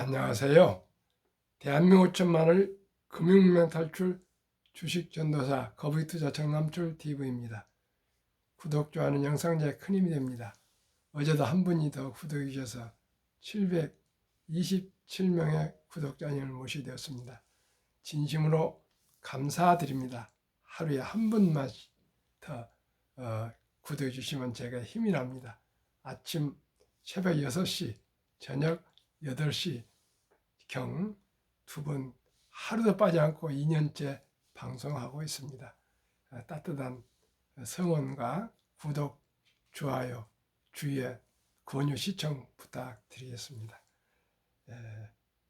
안녕하세요. 대한민국 5천만을 금융문명 탈출 주식전도사 거북이투자 정남출 TV입니다. 구독, 좋아하는 영상 제 큰 힘이 됩니다. 어제도 한 분이 더 구독해 주셔서 727명의 구독자님을 모시게 되었습니다. 진심으로 감사드립니다. 하루에 한 분만 더 구독해 주시면 제가 힘이 납니다. 아침 새벽 6시, 저녁 8시 경 두 번 하루도 빠지 않고 2년째 방송하고 있습니다. 따뜻한 성원과 구독, 좋아요, 주위에 권유 시청 부탁드리겠습니다.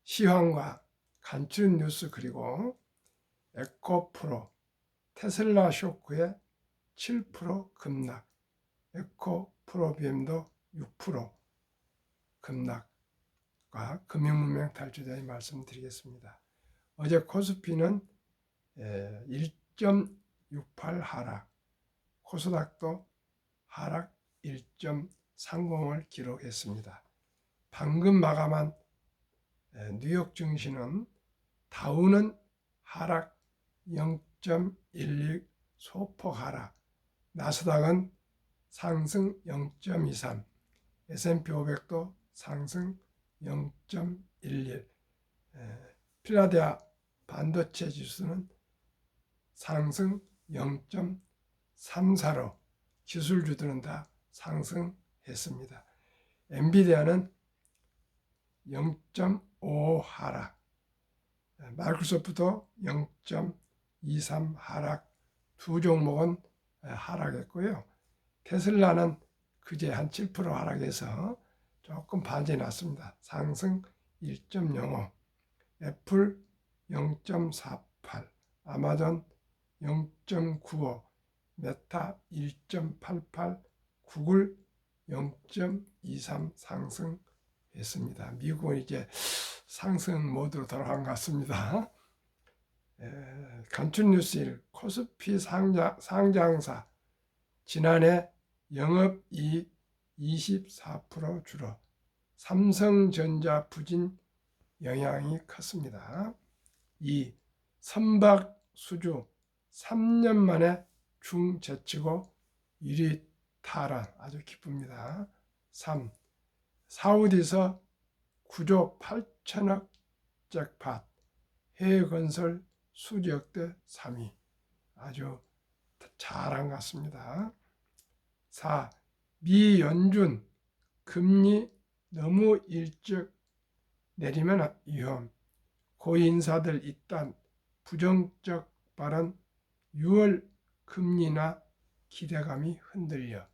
시황과 간추린 뉴스 그리고 에코프로 테슬라 쇼크에 7% 급락, 에코프로비엠도 6% 급락, 금융문명 탈출자의 말씀드리겠습니다. 어제 코스피는 1.68 하락, 코스닥도 하락 1.30을 기록했습니다. 방금 마감한 뉴욕 증시는 다우는 하락 0.16 소폭 하락, 나스닥은 상승 0.23, S&P 500도 상승 0.11, 필라델피아 반도체 지수는 상승 0.34로 기술주들은 다 상승했습니다. 엔비디아는 0.5 하락, 마이크로소프트도 0.23 하락, 두 종목은 하락했고요. 테슬라는 그제 한 7% 하락해서 조금 반전이 났습니다. 상승 1.05, 애플 0.48, 아마존 0.95, 메타 1.88, 구글 0.23 상승했습니다. 미국은 이제 상승 모드로 돌아간 것 같습니다. 간추린 뉴스 1, 코스피 상장사 지난해 영업이익 24% 줄어 삼성전자 부진 영향이 컸습니다. 2. 선박수주 3년 만에 중제치고 1위 탈환, 아주 기쁩니다. 3. 사우디에서 9조 8천억 잭팟, 해외건설 수주 역대 3위, 아주 잘한 것 같습니다. 4. 미 연준 금리 너무 일찍 내리면 위험, 고위 인사들 일단 부정적 발언, 6월 금리나 기대감이 흔들려.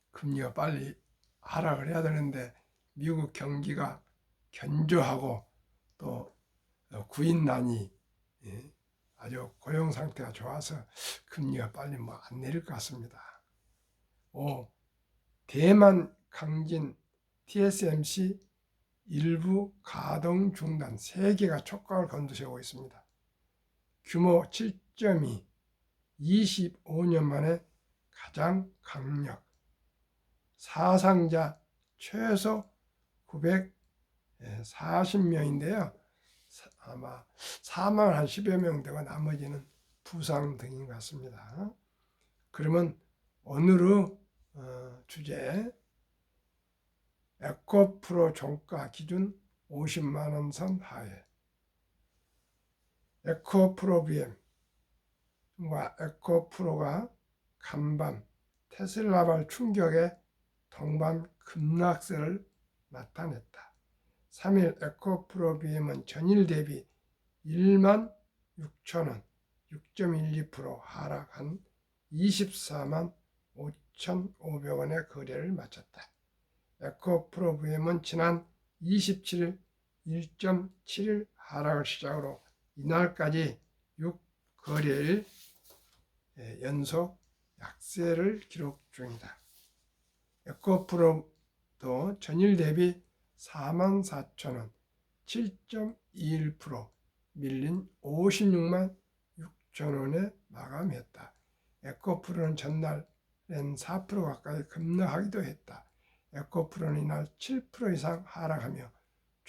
금리가 빨리 하락을 해야 되는데 미국 경기가 견조하고 또 구인난이 아주 고용 상태가 좋아서 금리가 빨리 안 내릴 것 같습니다. 5. 대만 강진 TSMC 일부 가동 중단, 3개가 촉각을 곤두세우고 있습니다. 규모 7.2, 25년 만에 가장 강력, 사상자 최소 940명인데요. 아마 사망을 한 10여 명 되고 나머지는 부상 등인 것 같습니다. 그러면 오늘의 주제, 에코프로 종가 기준 50만원 선 하에 에코프로비엠과 에코프로가 간밤 테슬라발 충격에 동반 급락세를 나타냈다. 3일 에코프로비엠은 전일 대비 1만 6천원, 6.12% 하락한 24만 5,500원의 거래를 마쳤다. 에코프로비엠은 지난 27일 1.7일 하락을 시작으로 이날까지 6거래일 연속 약세를 기록 중이다. 에코프로도 전일 대비 44,000원, 7.21% 밀린 56만 6천원에 마감했다. 에코프로는 전날엔 4% 가까이 급락하기도 했다. 에코프로는 이날 7% 이상 하락하며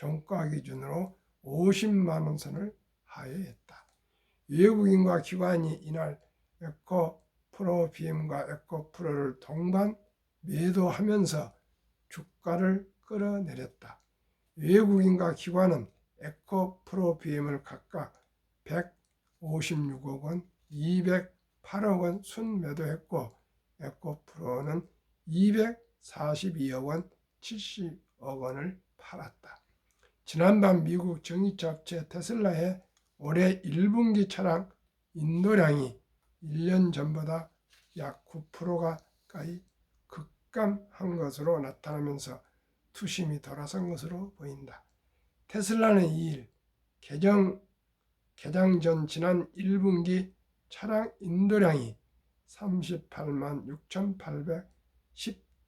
종가 기준으로 50만 원 선을 하회했다. 외국인과 기관이 이날 에코프로 BM과 에코프로를 동반 매도하면서 주가를 끌어내렸다. 외국인과 기관은 에코프로 BM을 각각 156억 원, 208억 원 순매도했고 에코프로는 242억 원, 70억 원을 팔았다. 지난밤 미국 전기차 업체 테슬라의 올해 1분기 차량 인도량이 1년 전보다 약 9% 가까이 급감한 것으로 나타나면서 투심이 돌아선 것으로 보인다. 테슬라는 2일 개장 전 지난 1분기 차량 인도량이 38만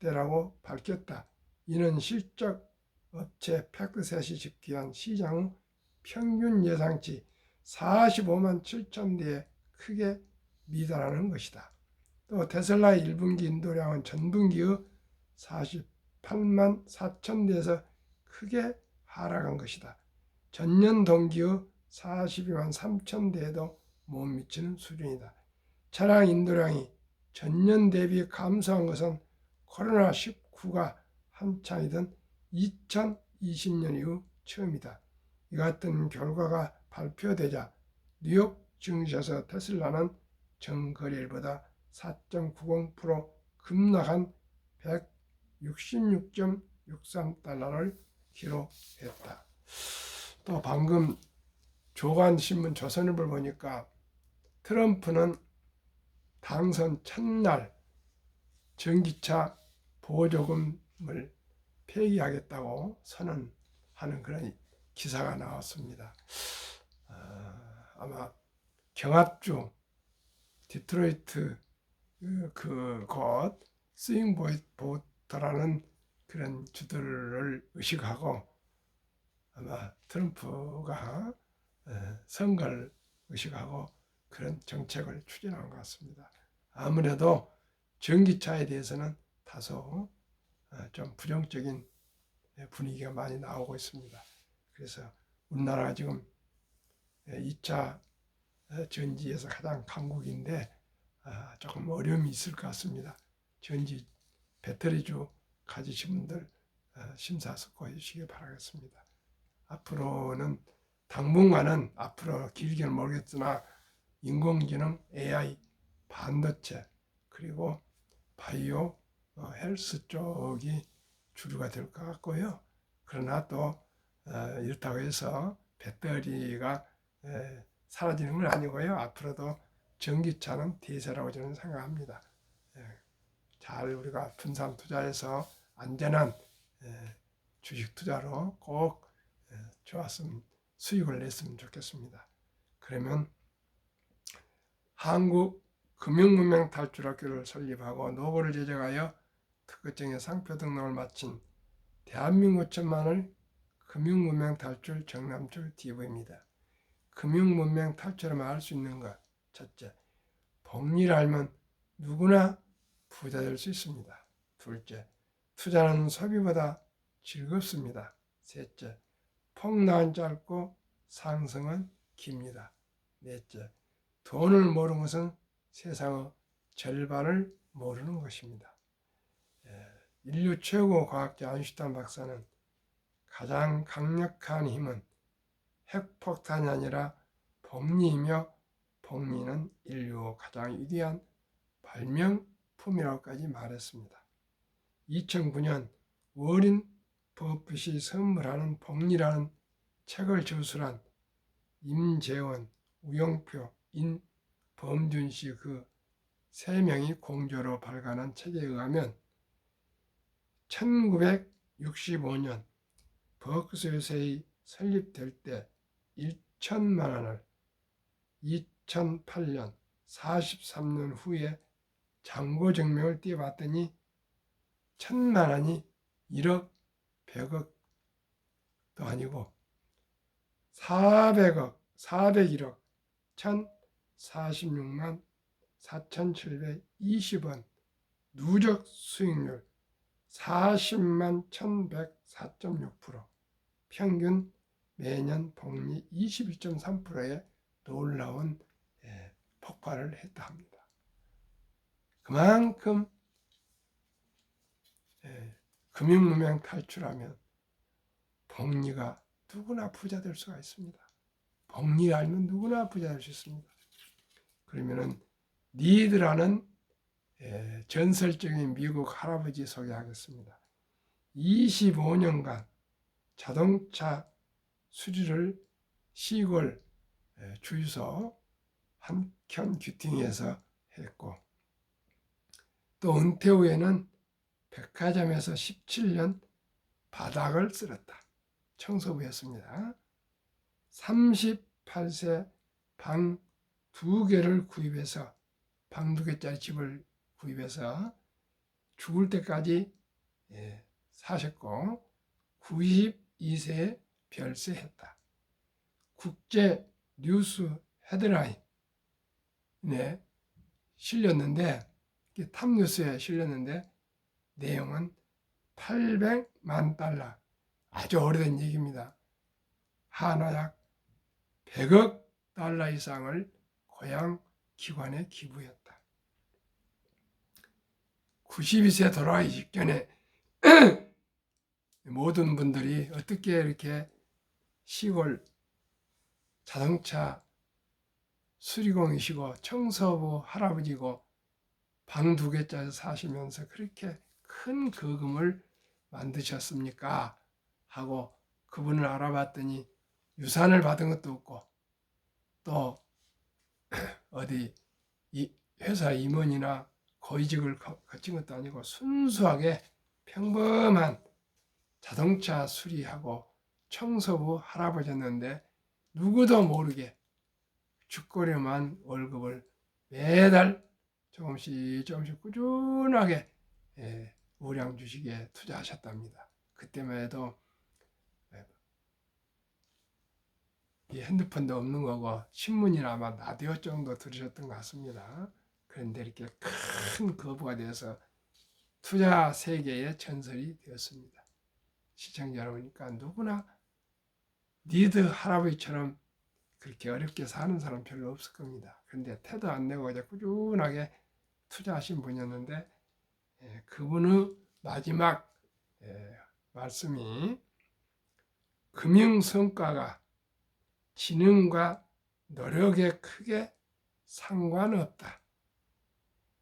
6,810대라고 밝혔다. 이는 실적 업체 팩트셋이 집계한 시장 후 평균 예상치 45만 7천 대에 크게 미달하는 것이다. 또 테슬라의 1분기 인도량은 전분기의 48만 4천 대에서 크게 하락한 것이다. 전년 동기의 42만 3천 대에도 못 미치는 수준이다. 차량 인도량이 전년 대비 감소한 것은 코로나19가 한창이던 2020년 이후 처음이다. 이 같은 결과가 발표되자 뉴욕 증시에서 테슬라는 전거래일보다 4.90% 급락한 166.63달러를 기록했다. 또 방금 조간신문 조선일보를 보니까 트럼프는 당선 첫날 전기차 보조금을 폐기하겠다고 선언하는 그런 기사가 나왔습니다. 아마 경합주 디트로이트 곧 스윙보트라는 그런 주들을 의식하고 아마 트럼프가 선거를 의식하고 그런 정책을 추진한 것 같습니다. 아무래도 전기차에 대해서는 다소 좀 부정적인 분위기가 많이 나오고 있습니다. 그래서 우리나라가 지금 2차 전지에서 가장 강국인데 조금 어려움이 있을 것 같습니다. 전지 배터리주 가지신 분들 심사숙고해 주시기 바라겠습니다. 앞으로는 당분간은 앞으로 길게는 모르겠으나 인공지능, AI, 반도체 그리고 바이오, 헬스 쪽이 주류가 될 것 같고요. 그러나 또 이렇다고 해서 배터리가 사라지는 건 아니고요. 앞으로도 전기차는 대세라고 저는 생각합니다. 잘 우리가 분산 투자해서 안전한 주식 투자로 꼭 좋았으면 수익을 냈으면 좋겠습니다. 그러면 한국 금융문명 탈출학교를 설립하고 노고를 제작하여 특허증의 상표 등록을 마친 대한민국 천만을 금융문명 탈출 정남출 TV입니다. 금융문명 탈출하면 알 수 있는 것. 첫째, 복리를 알면 누구나 부자 될 수 있습니다. 둘째, 투자는 소비보다 즐겁습니다. 셋째, 폭락은 짧고 상승은 깁니다. 넷째, 돈을 모르는 것은 세상의 절반을 모르는 것입니다. 인류 최고 과학자 아인슈타인 박사는 가장 강력한 힘은 핵폭탄이 아니라 복리이며 복리는 인류 가장 위대한 발명품이라고까지 말했습니다. 2009년 워린 버핏이 선물하는 복리라는 책을 저술한 임재원, 우영표, 인범준 씨 그 세 명이 공조로 발간한 책에 의하면 1965년 버크셔세이 설립될 때 1천만 원을 2008년 43년 후에 잔고증명을 띄워봤더니 1,000만 원이 1억 100억도 아니고 400억 401억 1,046만 4,720원 누적 수익률 40만 1,104.6% 평균 매년 복리 21.3%의 놀라운 폭발을 했다 합니다. 그만큼 금융무명 탈출하면 복리가 누구나 부자 될 수가 있습니다. 복리를 알면 누구나 부자 될 수 있습니다. 그러면은 니드라는 전설적인 미국 할아버지 소개하겠습니다. 25년간 자동차 수리를 시골 주유소 한켠 규팅에서 했고, 또 은퇴 후에는 백화점에서 17년 바닥을 쓸었다. 청소부였습니다. 38세 방 2개를 구입해서, 방 2개짜리 집을 구입해서 죽을 때까지 사셨고, 92세에 별세했다. 국제 뉴스 헤드라인에 실렸는데, 탑뉴스에 실렸는데, 내용은 800만 달러, 아주 오래된 얘기입니다. 한화 약 100억 달러 이상을 고향 기관에 기부했다. 92세 돌아가기 직전에 모든 분들이 어떻게 이렇게 시골 자동차 수리공이시고 청소부 할아버지고 방 2개짜리 사시면서 그렇게 큰 거금을 만드셨습니까? 하고 그분을 알아봤더니 유산을 받은 것도 없고, 또 어디 회사 임원이나 고위직을 거친 것도 아니고 순수하게 평범한 자동차 수리하고 청소부 할아버지였는데, 누구도 모르게 죽거려만 월급을 매달 조금씩 꾸준하게 우량 주식에 투자하셨답니다. 그때만 해도 이 핸드폰도 없는 거고 신문이나 아마 라디오 정도 들으셨던 것 같습니다. 그런데 이렇게 큰 거부가 되어서 투자 세계의 전설이 되었습니다. 시청자 여러분이니까 누구나 니드 할아버지처럼 그렇게 어렵게 사는 사람 별로 없을 겁니다. 그런데 태도 안 내고 이제 꾸준하게 투자하신 분이었는데, 그분의 마지막 말씀이 금융 성과가 지능과 노력에 크게 상관없다.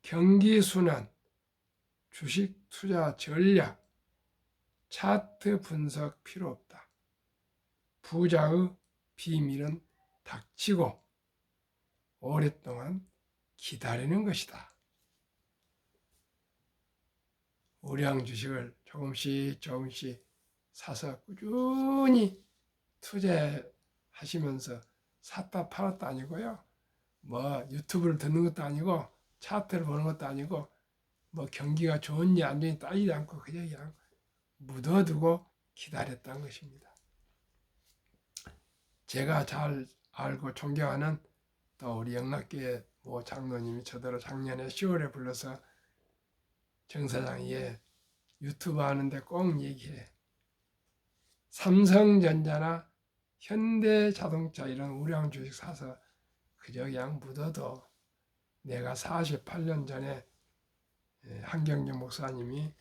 경기 순환, 주식 투자 전략, 차트 분석 필요 없다. 부자의 비밀은 닥치고 오랫동안 기다리는 것이다. 우량 주식을 조금씩 사서 꾸준히 투자하시면서 샀다 팔았다 아니고요. 뭐 유튜브를 듣는 것도 아니고 차트를 보는 것도 아니고 뭐 경기가 좋은지 안 좋은지 따지지 않고 그냥 묻어두고 기다렸다는 것입니다. 제가 잘 알고 존경하는 또 우리 영락교회 모 장로님이 저더러 작년에 10월에 불러서 정 사장이 유튜브 하는데 꼭 얘기해. 삼성전자나 현대자동차 이런 우량 주식 사서 그저 그냥 묻어도, 내가 48년 전에 한경재 목사님이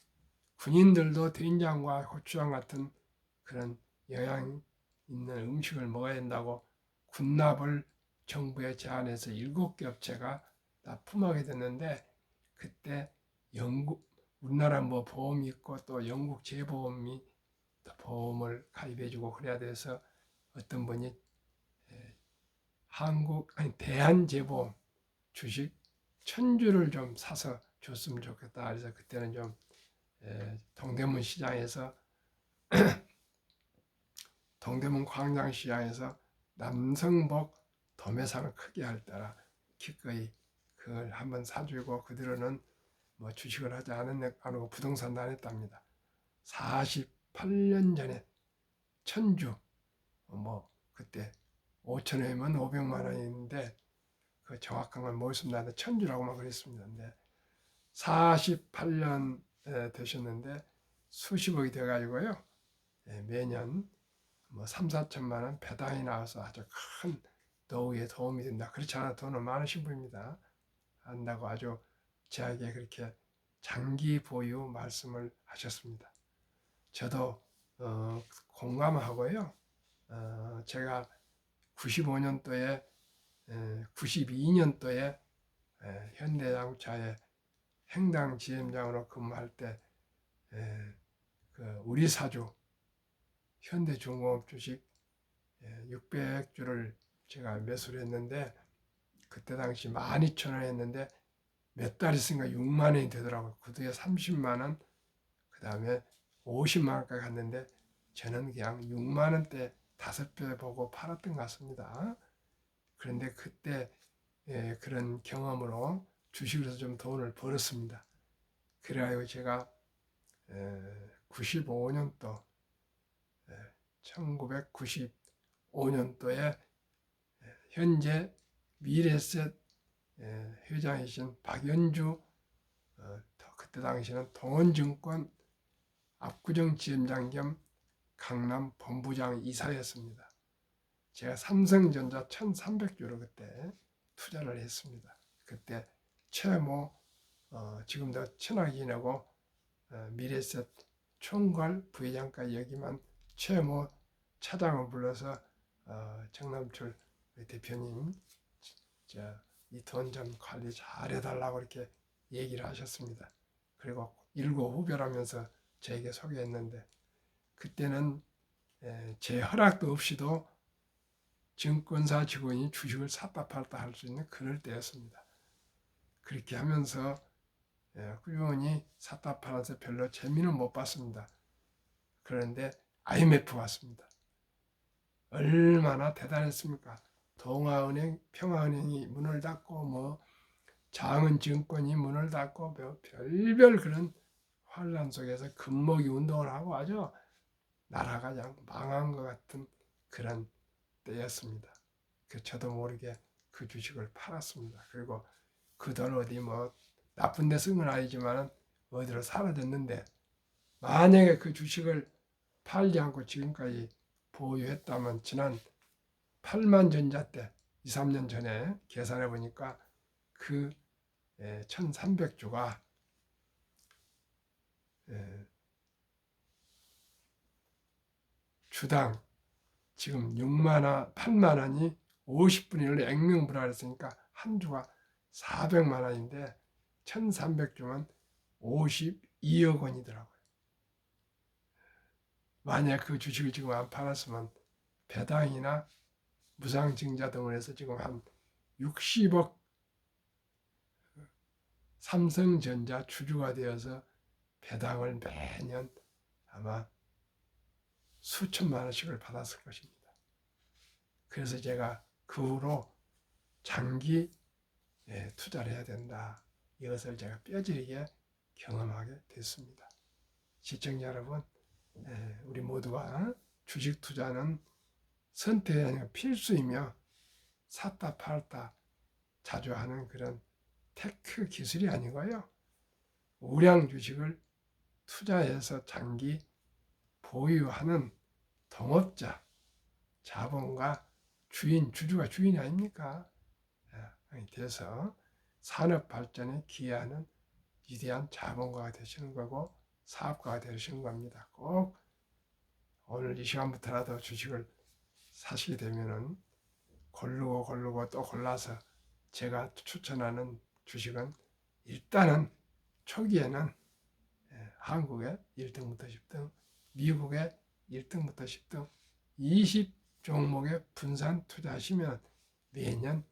군인들도 된장과 고추장 같은 그런 영양 있는 음식을 먹어야 된다고 군납을 정부에 제안해서 7개 업체가 납품하게 됐는데, 그때 우리나라 뭐 보험이 있고 또 영국 재보험이 또 보험을 가입해주고 그래야 돼서 어떤 분이 대한재보험 주식 1000주를 좀 사서 줬으면 좋겠다. 그래서 그때는 좀 동대문 시장에서 동대문 광장시장에서 남성복 도매상을 크게 할 때라 기꺼이 그걸 한번 사주고, 그들은 뭐 주식을 하지 않고 부동산도 안 했답니다. 48년 전에 1000주, 뭐 그때 5,000원이면 500만 원인데 그 정확한 건 모르겠습니다. 1000주라고만 그랬습니다. 근데 48년 되셨는데 수십억이 돼가지고요. 매년 뭐 3, 4천만 원 배당이 나와서 아주 큰 노후에 도움이 된다. 그렇지 않아 돈은 많으신 분입니다. 한다고 아주 저에게 그렇게 장기 보유 말씀을 하셨습니다. 저도 공감하고요. 제가 95년도에 92년도에 현대자동차의 행당 지점장으로 근무할 때 우리 사주 현대중공업 주식 600주를 제가 매수를 했는데 그때 당시 12,000원 했는데 몇 달 있으니까 6만 원이 되더라고요. 그 뒤에 30만 원, 그 다음에 50만 원까지 갔는데 저는 그냥 6만 원대 5배 보고 팔았던 것 같습니다. 그런데 그때 그런 경험으로 주식에서 좀 돈을 벌었습니다. 그래가지고 제가 95년도 1995년도에 현재 미래셋 회장이신 박연주 그때 당시는 동원증권 압구정 지점장 겸 강남 본부장 이사였습니다. 제가 삼성전자 1,300주로 그때 투자를 했습니다. 그때 최모 지금도 친하게 지내고 미래셋 총괄 부회장까지 여기만 최모 차장을 불러서 정남철 대표님 이 돈 좀 관리 잘 해달라고 이렇게 얘기를 하셨습니다. 그리고 일고 후배라면서 저에게 소개했는데 그때는 제 허락도 없이도 증권사 직원이 주식을 샀다 팔다 할 수 있는 그럴 때였습니다. 그렇게 하면서 꾸준히 샀다 팔아서 별로 재미는 못 봤습니다. 그런데 IMF 왔습니다. 얼마나 대단했습니까? 동아은행, 평화은행이 문을 닫고 뭐 장은증권이 문을 닫고 별별 그런 환란 속에서 금모기 운동을 하고 아주 나라가 그냥 망한 것 같은 그런 때였습니다. 저도 모르게 그 주식을 팔았습니다. 그리고 그 돈 어디 뭐 나쁜 데 쓴 건 아니지만 어디로 사라졌는데 만약에 그 주식을 팔지 않고 지금까지 보유했다면 지난 8만 전자 때 2, 3년 전에 계산해 보니까 그 1,300주가 주당 지금 6만 원, 8만 원이 50분의 1로 액면불활했으니까 한 주가 400만 원인데 1,300주면 52억 원이더라고요. 만약 그 주식을 지금 안 팔았으면 배당이나 무상증자 등을 해서 지금 한 60억 삼성전자 주주가 되어서 배당을 매년 아마 수천만 원씩을 받았을 것입니다. 그래서 제가 그 후로 장기 투자를 해야 된다. 이것을 제가 뼈저리게 경험하게 됐습니다. 시청자 여러분, 우리 모두가 주식 투자는 선택이 아니라 필수이며 샀다 팔다 자주 하는 그런 테크 기술이 아니고요. 우량 주식을 투자해서 장기 보유하는 동업자, 자본가, 주인, 주주가 주인이 아닙니까? 돼서 산업 발전에 기여하는 위대한 자본가가 되시는 거고 사업가가 되시는 겁니다. 꼭 오늘 이 시간부터라도 주식을 사시게 되면은 고르고 또 골라서 제가 추천하는 주식은 일단은 초기에는 한국의 1등부터 10등, 미국의 1등부터 10등 20종목에 분산 투자하시면 매년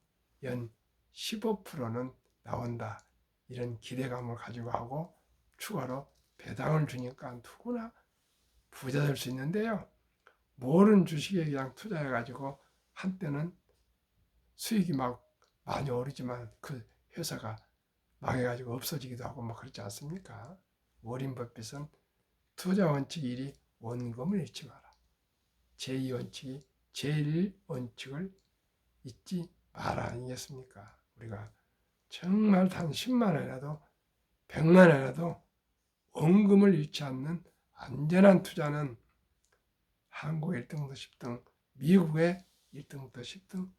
연 15%는 나온다. 이런 기대감을 가지고 하고 추가로 배당을 주니까 누구나 부자 될 수 있는데요. 모르는 주식에 그냥 투자해가지고 한때는 수익이 막 많이 오르지만 그 회사가 망해가지고 없어지기도 하고 막 그렇지 않습니까? 워린 버핏은 투자 원칙 1이 원금을 잃지 마라. 제2원칙이 제1원칙을 잊지 마라 아니겠습니까? 우리가 정말 단 10만 원이라도 100만 원이라도 원금을 잃지 않는 안전한 투자는 한국의 1등부터 10등, 미국의 1등부터 10등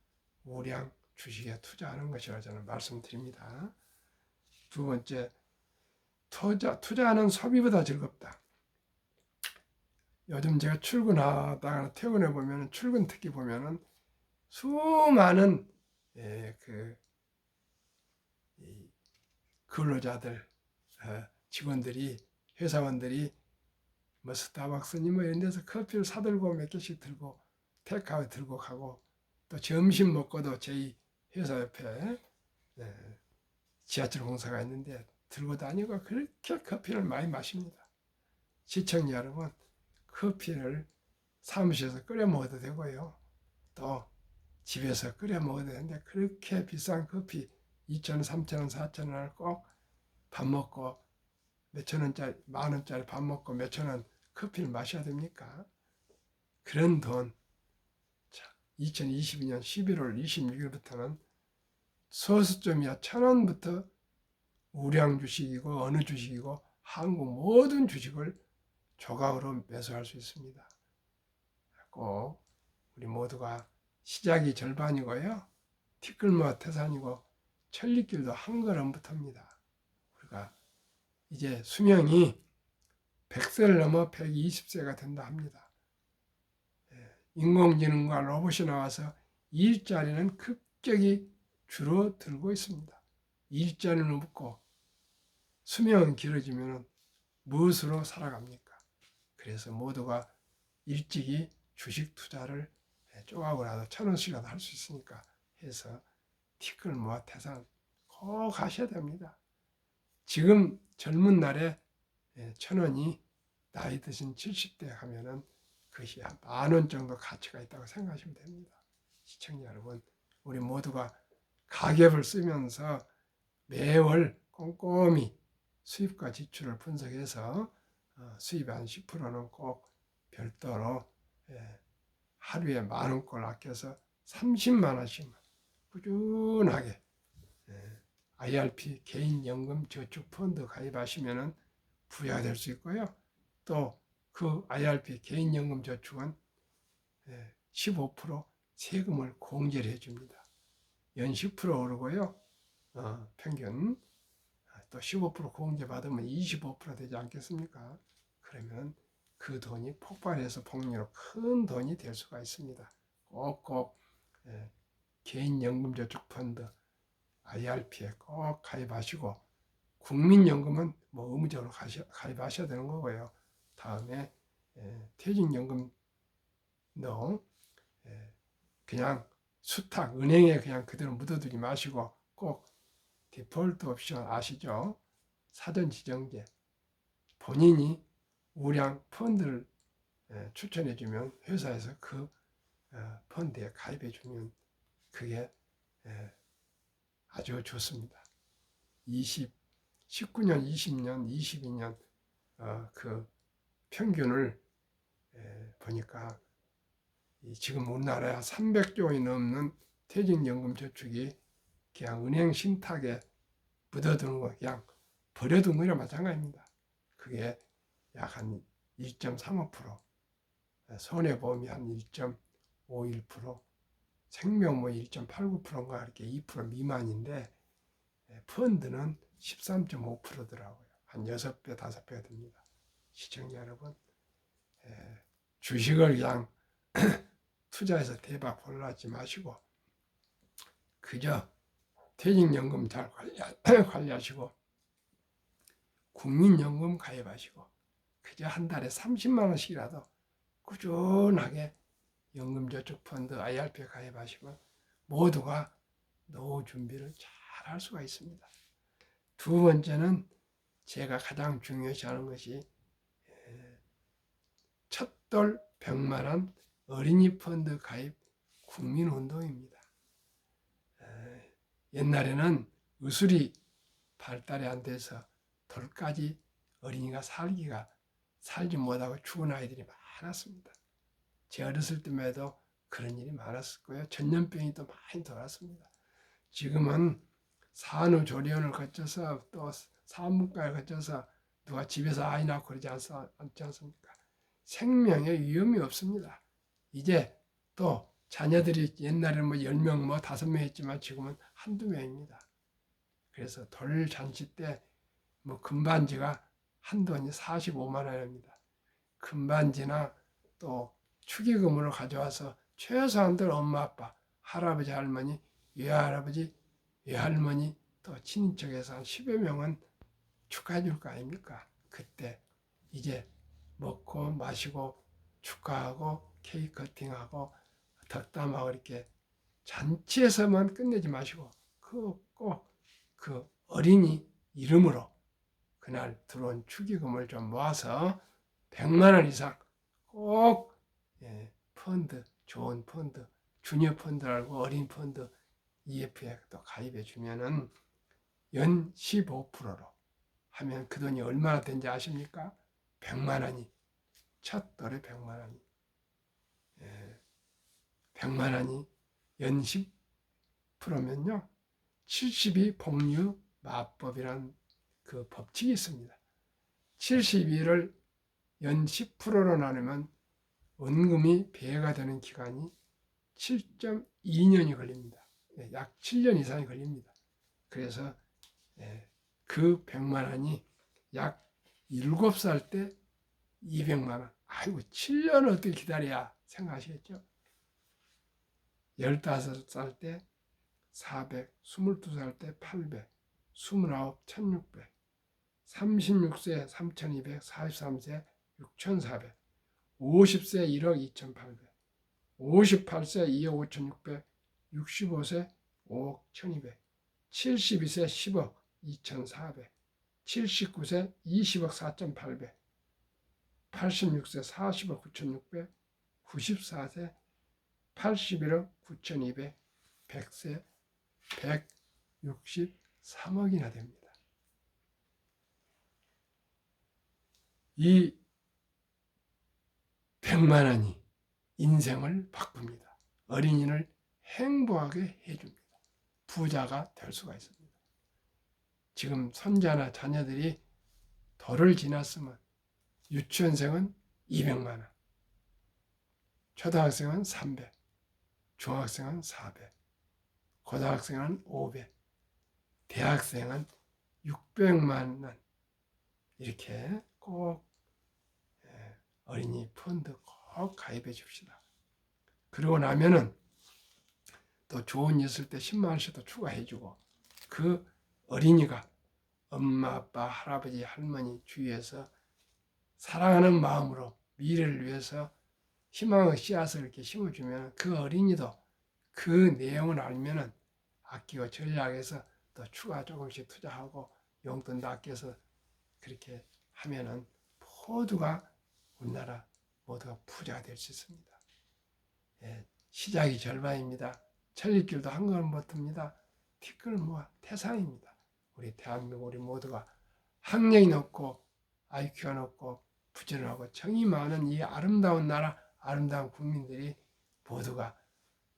우량 주식에 투자하는 것이라 저는 말씀드립니다. 두 번째, 투자는 소비보다 즐겁다. 요즘 제가 출근하다가 퇴근해 보면 출근 특히 보면은 수많은 근로자들, 직원들이, 회사원들이 뭐 스타벅스니 뭐 이런 데서 커피를 사들고 몇 개씩 들고 테이크아웃 들고 가고, 또 점심 먹고도 저희 회사 옆에 지하철 공사가 있는데 들고 다니고 그렇게 커피를 많이 마십니다. 시청자 여러분, 커피를 사무실에서 끓여 먹어도 되고요, 또 집에서 끓여 먹어도 되는데 그렇게 비싼 커피 2,000원, 3,000원, 4,000원을 꼭 밥 먹고 몇천 원짜리, 10,000원짜리 밥 먹고 몇천 원 커피를 마셔야 됩니까? 그런 돈, 2022년 11월 26일부터는 소수점이야 1,000원부터 우량 주식이고 어느 주식이고 한국 모든 주식을 조각으로 매수할 수 있습니다. 꼭 우리 모두가 시작이 절반이고요, 티끌모아 태산이고 천리길도 한 걸음부터입니다. 우리가 이제 수명이 100세를 넘어 120세가 된다 합니다. 인공지능과 로봇이 나와서 일자리는 급격히 줄어들고 있습니다. 일자리는 없고 수명은 길어지면 무엇으로 살아갑니까? 그래서 모두가 일찍이 주식 투자를 조각으로라도 1,000원씩이라도 할 수 있으니까 해서 티끌 모아 태산 꼭 하셔야 됩니다. 지금 젊은 날에 1,000원이 나이 드신 70대 가면은 그것이 한 10,000원 정도 가치가 있다고 생각하시면 됩니다. 시청자 여러분, 우리 모두가 가계부를 쓰면서 매월 꼼꼼히 수입과 지출을 분석해서 수입의 한 10%는 꼭 별도로 하루에 10,000원꼴 아껴서 30만 원씩만 꾸준하게 IRP 개인연금 저축펀드 가입하시면 부자가 될 수 있고요. 또 그 IRP 개인연금 저축은 15% 세금을 공제를 해줍니다. 연 10% 오르고요. 평균 또 15% 공제 받으면 25% 되지 않겠습니까? 그러면 그 돈이 폭발해서 복리로 큰 돈이 될 수가 있습니다. 꼭꼭 개인연금저축펀드 IRP에 꼭 가입하시고, 국민연금은 뭐 의무적으로 가입하셔야 되는 거고요. 다음에 퇴직연금도 그냥 수탁, 은행에 그냥 그대로 묻어두지 마시고 꼭 디폴트 옵션 아시죠? 사전 지정제, 본인이 우량 펀드를 추천해주면 회사에서 그 펀드에 가입해주면 그게 아주 좋습니다. 19년, 20년, 22년 그 평균을 보니까 지금 우리나라에 300조 원이 넘는 퇴직연금 저축이 그냥 은행 신탁에 묻어두는 거, 그냥 버려둔 거랑 마찬가지입니다. 그게 약 한 1.35%, 손해보험이 한 1.51%, 생명보험이 1.89%인가 이렇게 2% 미만인데 펀드는 13.5%더라고요. 한 6배, 5배가 됩니다. 시청자 여러분, 주식을 그냥 투자해서 대박 벌라지 마시고 그저 퇴직연금 잘 관리하시고 국민연금 가입하시고 그저 한 달에 30만 원씩이라도 꾸준하게 연금저축펀드 IRP에 가입하시면 모두가 노후 준비를 잘 할 수가 있습니다. 두 번째는 제가 가장 중요시하는 것이 첫돌 100만원 어린이 펀드 가입 국민운동입니다. 옛날에는 의술이 발달이 안 돼서 돌까지 어린이가 살지 못하고 죽은 아이들이 많았습니다. 제 어렸을 때만 해도 그런 일이 많았었고요. 전염병이 또 많이 돌았습니다. 지금은 산후조리원을 거쳐서 또 산부과를 거쳐서 누가 집에서 아이 낳고 그러지 않지 않습니까? 생명에 위험이 없습니다. 이제 또 자녀들이 옛날에는 뭐 10명, 뭐 5명 했지만 지금은 한두 명입니다. 그래서 돌잔치 때 뭐 금반지가 한돈이 45만 원입니다. 금반지나 또 축의금으로 가져와서 최소한들 엄마, 아빠, 할아버지, 할머니, 외할아버지, 외할머니 또 친인척에서 한 10여 명은 축하해 줄 거 아닙니까? 그때 이제 먹고 마시고 축하하고 케이크 커팅하고 덕담하고 이렇게 잔치에서만 끝내지 마시고 꼭 그 어린이 이름으로 그날 들어온 축의금을 좀 모아서 100만 원 이상 꼭 펀드, 좋은 펀드, 주니어 펀드라고 어린 펀드 EF에 또 가입해 주면은 연 15%로 하면 그 돈이 얼마나 된지 아십니까? 100만 원이 첫 돌에 100만 원이 100만 원이 연 10%면요 72 복류 마법이란 그 법칙이 있습니다. 72를 연 10%로 나누면 원금이 배가 되는 기간이 7.2년이 걸립니다. 약 7년 이상이 걸립니다. 그래서 그 100만 원이 약 7살 때 200만 원. 아이고 7년을 어떻게 기다려야 생각하시겠죠? 15살 때 400, 22살 때 800, 29, 1600, 36세 3200, 43세 6400, 50세 1억 2800, 58세 2억 5600, 65세 5억 1200, 72세 10억 2400, 79세 20억 4800, 86세 40억 9600, 94세 81억 9200, 100세 163억이나 됩니다. 이 100만 원이 인생을 바꿉니다. 어린이를 행복하게 해줍니다. 부자가 될 수가 있습니다. 지금 손자나 자녀들이 도를 지났으면 유치원생은 200만 원, 초등학생은 300, 중학생은 400, 고등학생은 500, 대학생은 600만 원 이렇게 꼭 어린이 펀드 꼭 가입해 줍시다. 그러고 나면은 또 좋은 일 있을 때 10만 원씩 더 추가해 주고 그 어린이가 엄마, 아빠, 할아버지, 할머니 주위에서 사랑하는 마음으로 미래를 위해서 희망의 씨앗을 이렇게 심어주면 그 어린이도 그 내용을 알면은 아끼고 전략해서 또 추가 조금씩 투자하고 용돈도 아껴서 그렇게 하면은 모두가 우리나라 모두가 부자가 될 수 있습니다. 시작이 절반입니다. 천리길도 한 걸음 못 듭니다. 티끌 모아 태산입니다. 우리 대한민국 우리 모두가 학력이 높고 IQ가 높고 부지런하고 정이 많은 이 아름다운 나라 아름다운 국민들이 모두가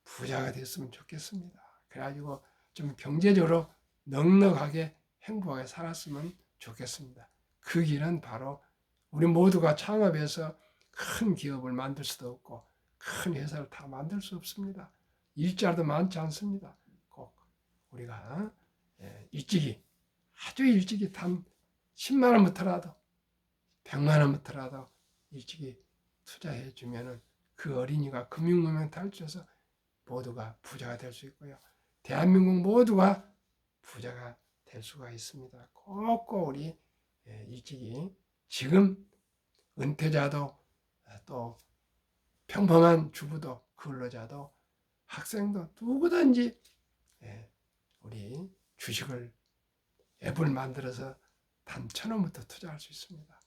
부자가 됐으면 좋겠습니다. 그래가지고 좀 경제적으로 넉넉하게 행복하게 살았으면 좋겠습니다. 그 길은 바로 우리 모두가 창업해서 큰 기업을 만들 수도 없고 큰 회사를 다 만들 수 없습니다. 일자리도 많지 않습니다. 꼭 우리가 일찍이 아주 일찍이 단 10만 원부터라도 100만 원부터라도 일찍이 투자해 주면은 그 어린이가 금융문명 탈출해서 모두가 부자가 될 수 있고요. 대한민국 모두가 부자가 될 수가 있습니다. 꼭꼭 우리 일찍이 지금 은퇴자도 또 평범한 주부도 근로자도 학생도 누구든지 우리 주식을 앱을 만들어서 단 1,000원부터 투자할 수 있습니다.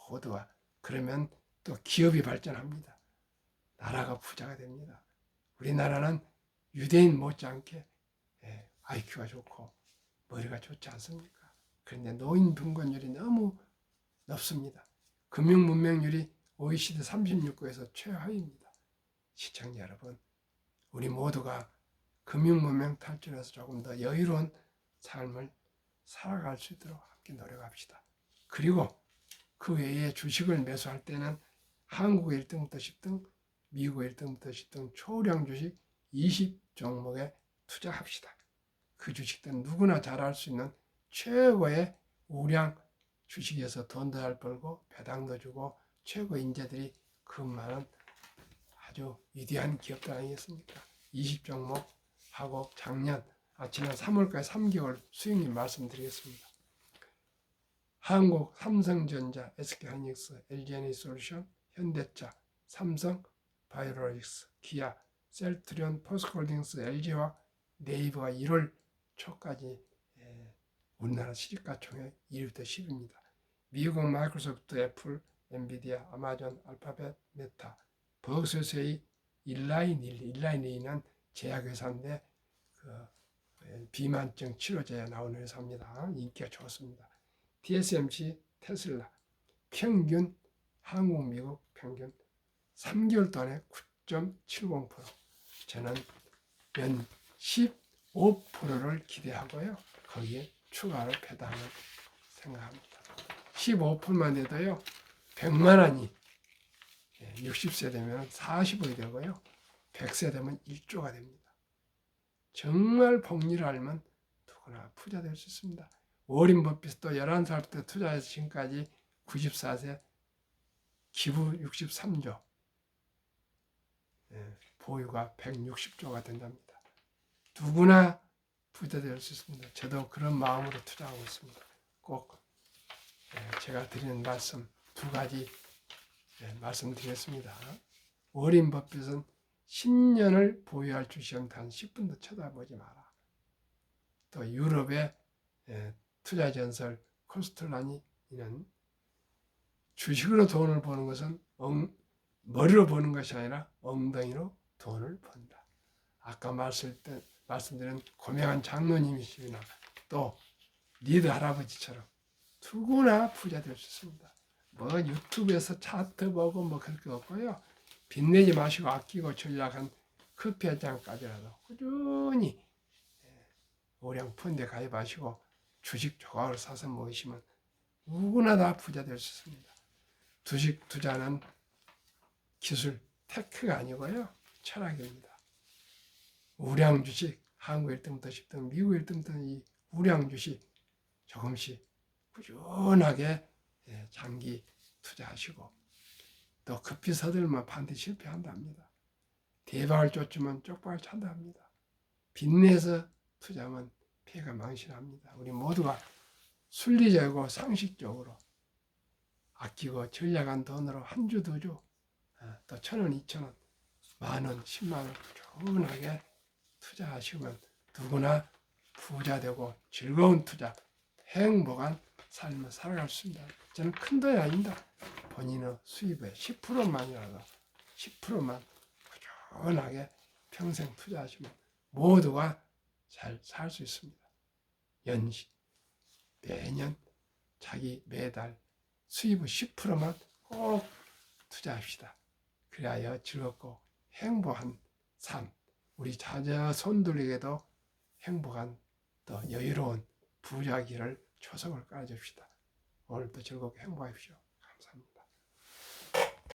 모두가. 그러면 또 기업이 발전합니다. 나라가 부자가 됩니다. 우리나라는 유대인 못지않게 IQ가 좋고 머리가 좋지 않습니까? 그런데 노인 빈곤율이 너무 높습니다. 금융문명률이 OECD 36국에서 최하위입니다. 시청자 여러분, 우리 모두가 금융문명 탈출해서 조금 더 여유로운 삶을 살아갈 수 있도록 함께 노력합시다. 그리고 그 외에 주식을 매수할 때는 한국의 1등부터 10등, 미국의 1등부터 10등 초우량 주식 20종목에 투자합시다. 그 주식들은 누구나 잘 알 수 있는 최고의 우량 주식에서 돈도 잘 벌고 배당도 주고 최고 인재들이 근무하는 아주 위대한 기업들 아니겠습니까? 20종목 하고 지난 3월까지 3개월 수익률 말씀드리겠습니다. 한국, 삼성전자, SK하이닉스, LG에너지솔루션, 현대차, 삼성, 바이오로직스, 기아, 셀트리온, 포스코홀딩스, LG화학, 네이버가 1월 초까지 우리나라 시집가총액 1위부터 10위입니다. 미국은 마이크로소프트, 애플, 엔비디아, 아마존, 알파벳, 메타, 버크셔의 일라이니는 제약회사인데 비만증 치료제에 나오는 회사입니다. 인기가 좋습니다. TSMC, 테슬라, 평균 한국, 미국 평균 3개월 동안에 9.70%. 저는 연 15%를 기대하고요. 거기에 추가로 배당을 생각합니다. 15%만 돼도요. 100만 원이 60세 되면 40억이 되고요. 100세 되면 1조가 됩니다. 정말 복리를 알면 누구나 부자 될 수 있습니다. 워린 버핏도 11살 때 투자해서 지금까지 94세 기부 63조, 보유가 160조가 된답니다. 누구나 부자 될 수 있습니다. 저도 그런 마음으로 투자하고 있습니다. 꼭 제가 드리는 말씀 두 가지 말씀드리겠습니다. 워린 버핏은 10년을 보유할 주식은 단 10분도 쳐다보지 마라. 또 유럽의 투자 전설 코스텔라니는 주식으로 돈을 버는 것은 머리로 버는 것이 아니라 엉덩이로 돈을 번다. 아까 말씀드린 고명한 장로님이시나 또 리드 할아버지처럼 누구나 부자 될 수 있습니다. 뭐 유튜브에서 차트 보고 뭐 그럴 게 없고요. 빚내지 마시고 아끼고 전략한 커피 한 잔까지라도 꾸준히 오량 펀드에 가입하시고 주식 조각을 사서 모으시면 누구나 다 부자 될 수 있습니다. 주식 투자는 기술, 테크가 아니고요. 철학입니다. 우량 주식, 한국 1등부터 10등, 미국 1등부터 이 우량 주식 조금씩 꾸준하게 장기 투자하시고 또 급히 서들면 반드시 실패한답니다. 대박을 쫓으면 쪽박을 찬답니다. 빚내서 투자하면 폐가 망신합니다. 우리 모두가 순리적이고 상식적으로 아끼고 전략한 돈으로 한 주, 두 주, 또 1,000원, 2,000원, 만원, 10만원 꾸준하게 투자하시면 누구나 부자 되고 즐거운 투자, 행복한 삶을 살아갈 수 있습니다. 저는 큰 돈이 아닙니다. 본인의 수입의 10%만이라도 10%만 꾸준하게 평생 투자하시면 모두가 잘 살 수 있습니다. 매년 자기 매달 수입의 10%만 꼭 투자합시다. 그래야 즐겁고 행복한 삶, 우리 자녀손들에게도 행복한 또 여유로운 부자기를 초석을 깔아줍시다. 오늘도 즐겁게 행복하십시오. 감사합니다.